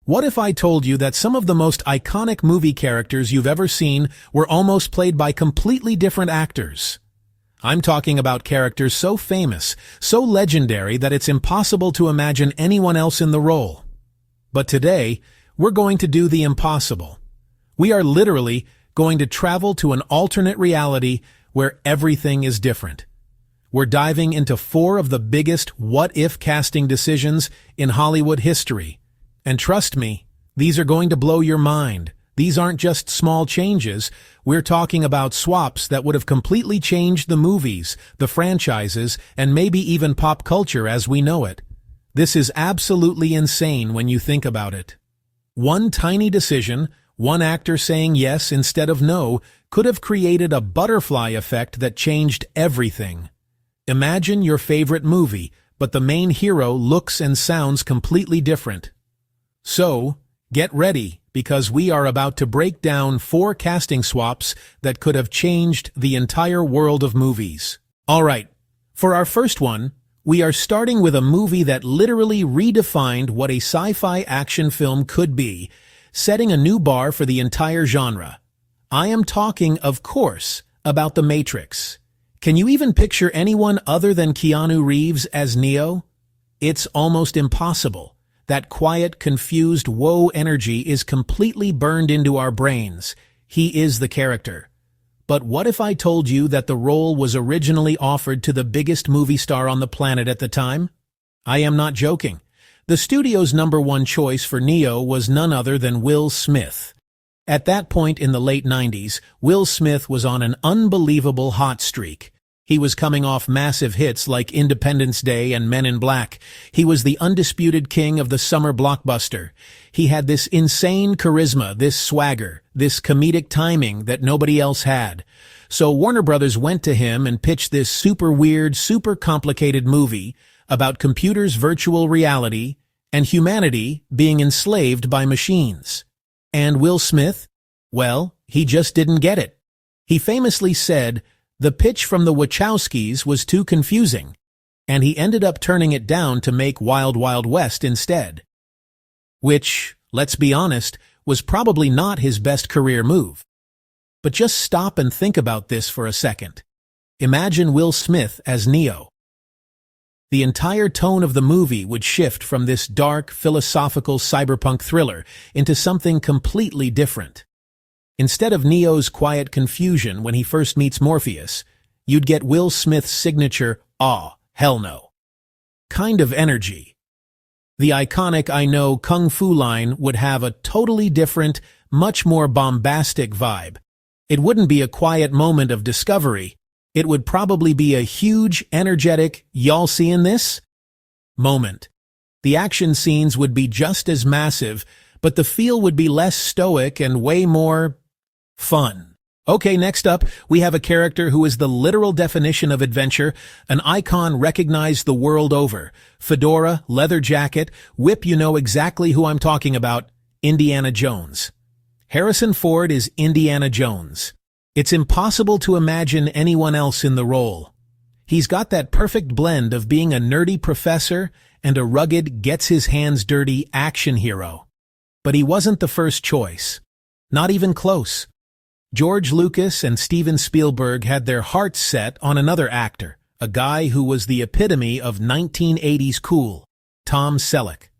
What if I told you that some of the most iconic movie characters you've ever seen were almost played by completely different actors? I'm talking about characters so famous, so legendary that it's impossible to imagine anyone else in the role. But today, we're going to do the impossible. We are literally going to travel to an alternate reality where everything is different. We're diving into 4 of the biggest what-if casting decisions in Hollywood history. And trust me, these are going to blow your mind. These aren't just small changes. We're talking about swaps that would have completely changed the movies, the franchises, and maybe even pop culture as we know it. This is absolutely insane when you think about it. One tiny decision, one actor saying yes instead of no, could have created a butterfly effect that changed everything. Imagine your favorite movie, but the main hero looks and sounds completely different. So, get ready, because we are about to break down 4 casting swaps that could have changed the entire world of movies. Alright, for our first one, we are starting with a movie that literally redefined what a sci-fi action film could be, setting a new bar for the entire genre. I am talking, of course, about The Matrix. Can you even picture anyone other than Keanu Reeves as Neo? It's almost impossible. That quiet, confused woe energy is completely burned into our brains. He is the character. But what if I told you that the role was originally offered to the biggest movie star on the planet at the time? I am not joking. The studio's #1 choice for Neo was none other than Will Smith. At that point in the late 90s, Will Smith was on an unbelievable hot streak. He was coming off massive hits like Independence Day and Men in Black. He was the undisputed king of the summer blockbuster. He had this insane charisma, this swagger, this comedic timing that nobody else had. So Warner Brothers went to him and pitched this super weird, super complicated movie about computers' virtual reality and humanity being enslaved by machines. And Will Smith? Well, he just didn't get it. He famously said, "The pitch from the Wachowskis was too confusing," and he ended up turning it down to make Wild Wild West instead. Which, let's be honest, was probably not his best career move. But just stop and think about this for a second. Imagine Will Smith as Neo. The entire tone of the movie would shift from this dark, philosophical cyberpunk thriller into something completely different. Instead of Neo's quiet confusion when he first meets Morpheus, you'd get Will Smith's signature, "Aw, hell no" kind of energy. The iconic "I know kung fu" line would have a totally different, much more bombastic vibe. It wouldn't be a quiet moment of discovery. It would probably be a huge, energetic, "y'all seeing this?" moment. The action scenes would be just as massive, but the feel would be less stoic and way more fun. Okay, next up, we have a character who is the literal definition of adventure, an icon recognized the world over. Fedora, leather jacket, whip, you know exactly who I'm talking about, Indiana Jones. Harrison Ford is Indiana Jones. It's impossible to imagine anyone else in the role. He's got that perfect blend of being a nerdy professor and a rugged, gets-his-hands-dirty action hero. But he wasn't the first choice. Not even close. George Lucas and Steven Spielberg had their hearts set on another actor, a guy who was the epitome of 1980s cool, Tom Selleck.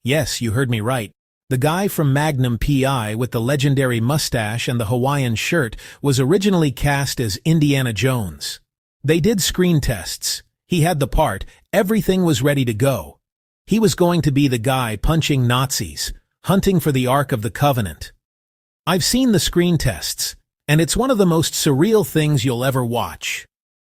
Yes, you heard me right. The guy from Magnum P.I. with the legendary mustache and the Hawaiian shirt was originally cast as Indiana Jones. They did screen tests. He had the part. Everything was ready to go. He was going to be the guy punching Nazis, hunting for the Ark of the Covenant. I've seen the screen tests, and it's one of the most surreal things you'll ever watch.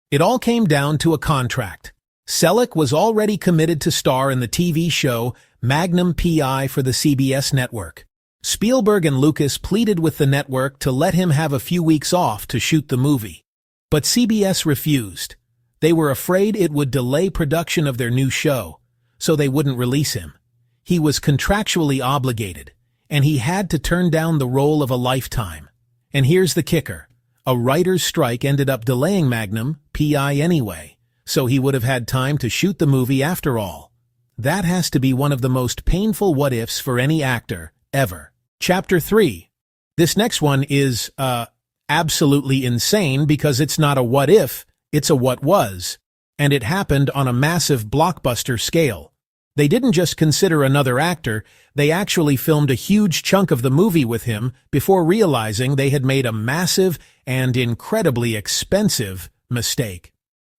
It all came down to a contract. Selleck was already committed to star in the TV show Magnum P.I. for the CBS network. Spielberg and Lucas pleaded with the network to let him have a few weeks off to shoot the movie. But CBS refused. They were afraid it would delay production of their new show, so they wouldn't release him. He was contractually obligated, and he had to turn down the role of a lifetime. And here's the kicker. A writer's strike ended up delaying Magnum P.I. anyway, so he would have had time to shoot the movie after all. That has to be one of the most painful what-ifs for any actor, ever. Chapter 3. This next one is, absolutely insane because it's not a what-if, it's a what was. And it happened on a massive blockbuster scale. They didn't just consider another actor, they actually filmed a huge chunk of the movie with him before realizing they had made a massive and incredibly expensive mistake.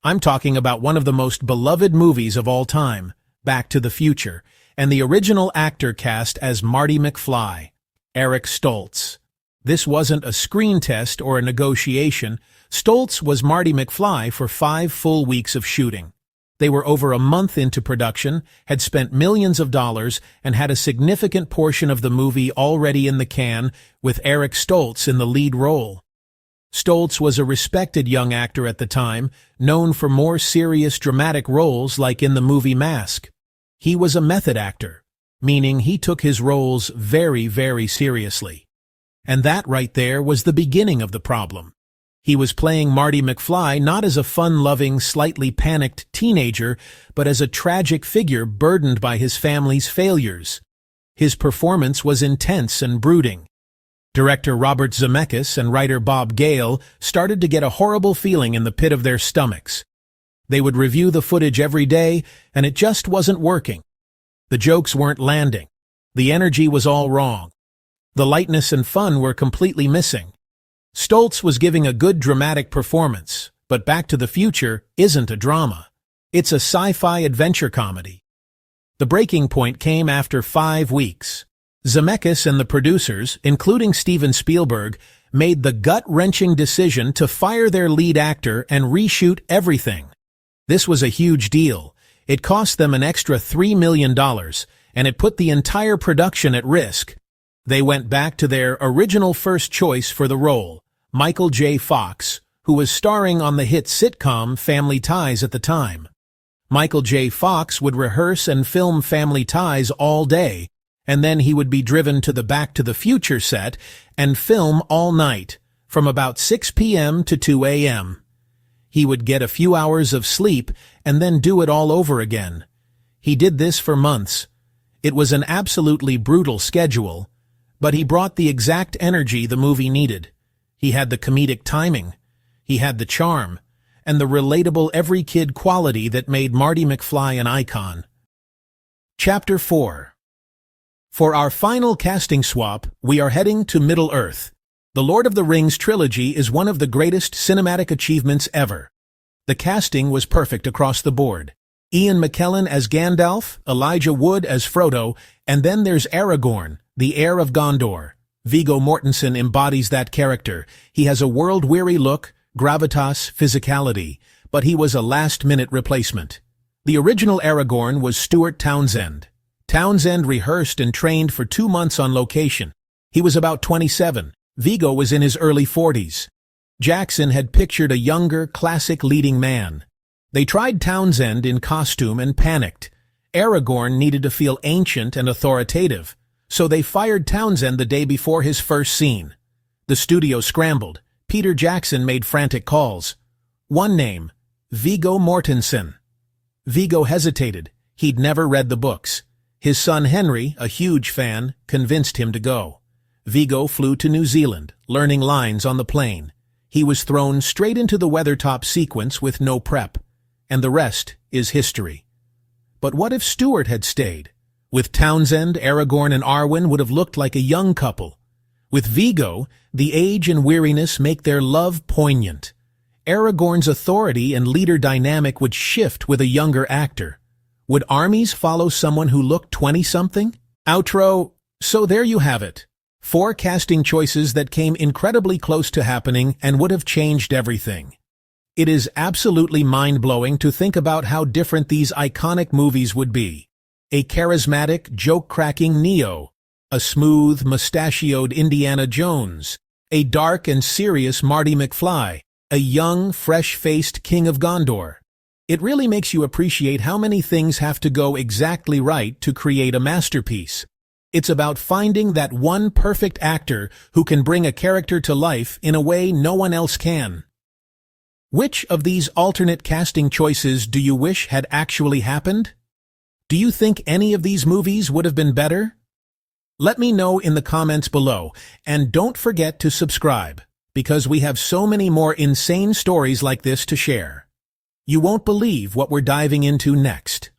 I'm talking about one of the most beloved movies of all time, Back to the Future, and the original actor cast as Marty McFly, Eric Stoltz. This wasn't a screen test or a negotiation. Stoltz was Marty McFly for 5 full weeks of shooting. They were over a month into production, had spent millions of dollars, and had a significant portion of the movie already in the can, with Eric Stoltz in the lead role. Stoltz was a respected young actor at the time, known for more serious dramatic roles like in the movie Mask. He was a method actor, meaning he took his roles very, very seriously. And that right there was the beginning of the problem. He was playing Marty McFly not as a fun-loving, slightly panicked teenager, but as a tragic figure burdened by his family's failures. His performance was intense and brooding. Director Robert Zemeckis and writer Bob Gale started to get a horrible feeling in the pit of their stomachs. They would review the footage every day, and it just wasn't working. The jokes weren't landing. The energy was all wrong. The lightness and fun were completely missing. Stoltz was giving a good dramatic performance, but Back to the Future isn't a drama. It's a sci-fi adventure comedy. The breaking point came after 5 weeks. Zemeckis and the producers, including Steven Spielberg, made the gut-wrenching decision to fire their lead actor and reshoot everything. This was a huge deal. It cost them an extra $3 million, and it put the entire production at risk. They went back to their original first choice for the role, Michael J. Fox, who was starring on the hit sitcom Family Ties at the time. Michael J. Fox would rehearse and film Family Ties all day, and then he would be driven to the Back to the Future set and film all night, from about 6 p.m. to 2 a.m. He would get a few hours of sleep and then do it all over again. He did this for months. It was an absolutely brutal schedule, but he brought the exact energy the movie needed. He had the comedic timing, he had the charm, and the relatable every kid quality that made Marty McFly an icon. Chapter 4. For our final casting swap, we are heading to Middle-earth. The Lord of the Rings trilogy is one of the greatest cinematic achievements ever. The casting was perfect across the board. Ian McKellen as Gandalf, Elijah Wood as Frodo, and then there's Aragorn, the heir of Gondor. Viggo Mortensen embodies that character. He has a world-weary look, gravitas, physicality, but he was a last-minute replacement. The original Aragorn was Stuart Townsend. Townsend rehearsed and trained for 2 months on location. He was about 27. Viggo was in his early 40s. Jackson had pictured a younger, classic leading man. They tried Townsend in costume and panicked. Aragorn needed to feel ancient and authoritative, so they fired Townsend the day before his first scene. The studio scrambled. Peter Jackson made frantic calls. One name, Viggo Mortensen. Viggo hesitated. He'd never read the books. His son Henry, a huge fan, convinced him to go. Viggo flew to New Zealand, learning lines on the plane. He was thrown straight into the Weathertop sequence with no prep, and the rest is history. But what if Stuart had stayed? With Townsend, Aragorn and Arwen would have looked like a young couple. With Viggo, the age and weariness make their love poignant. Aragorn's authority and leader dynamic would shift with a younger actor. Would armies follow someone who looked 20-something? Outro. So there you have it. 4 casting choices that came incredibly close to happening and would have changed everything. It is absolutely mind-blowing to think about how different these iconic movies would be. A charismatic, joke-cracking Neo, a smooth, mustachioed Indiana Jones, a dark and serious Marty McFly, a young, fresh-faced King of Gondor. It really makes you appreciate how many things have to go exactly right to create a masterpiece. It's about finding that one perfect actor who can bring a character to life in a way no one else can. Which of these alternate casting choices do you wish had actually happened? Do you think any of these movies would have been better? Let me know in the comments below, and don't forget to subscribe, because we have so many more insane stories like this to share. You won't believe what we're diving into next.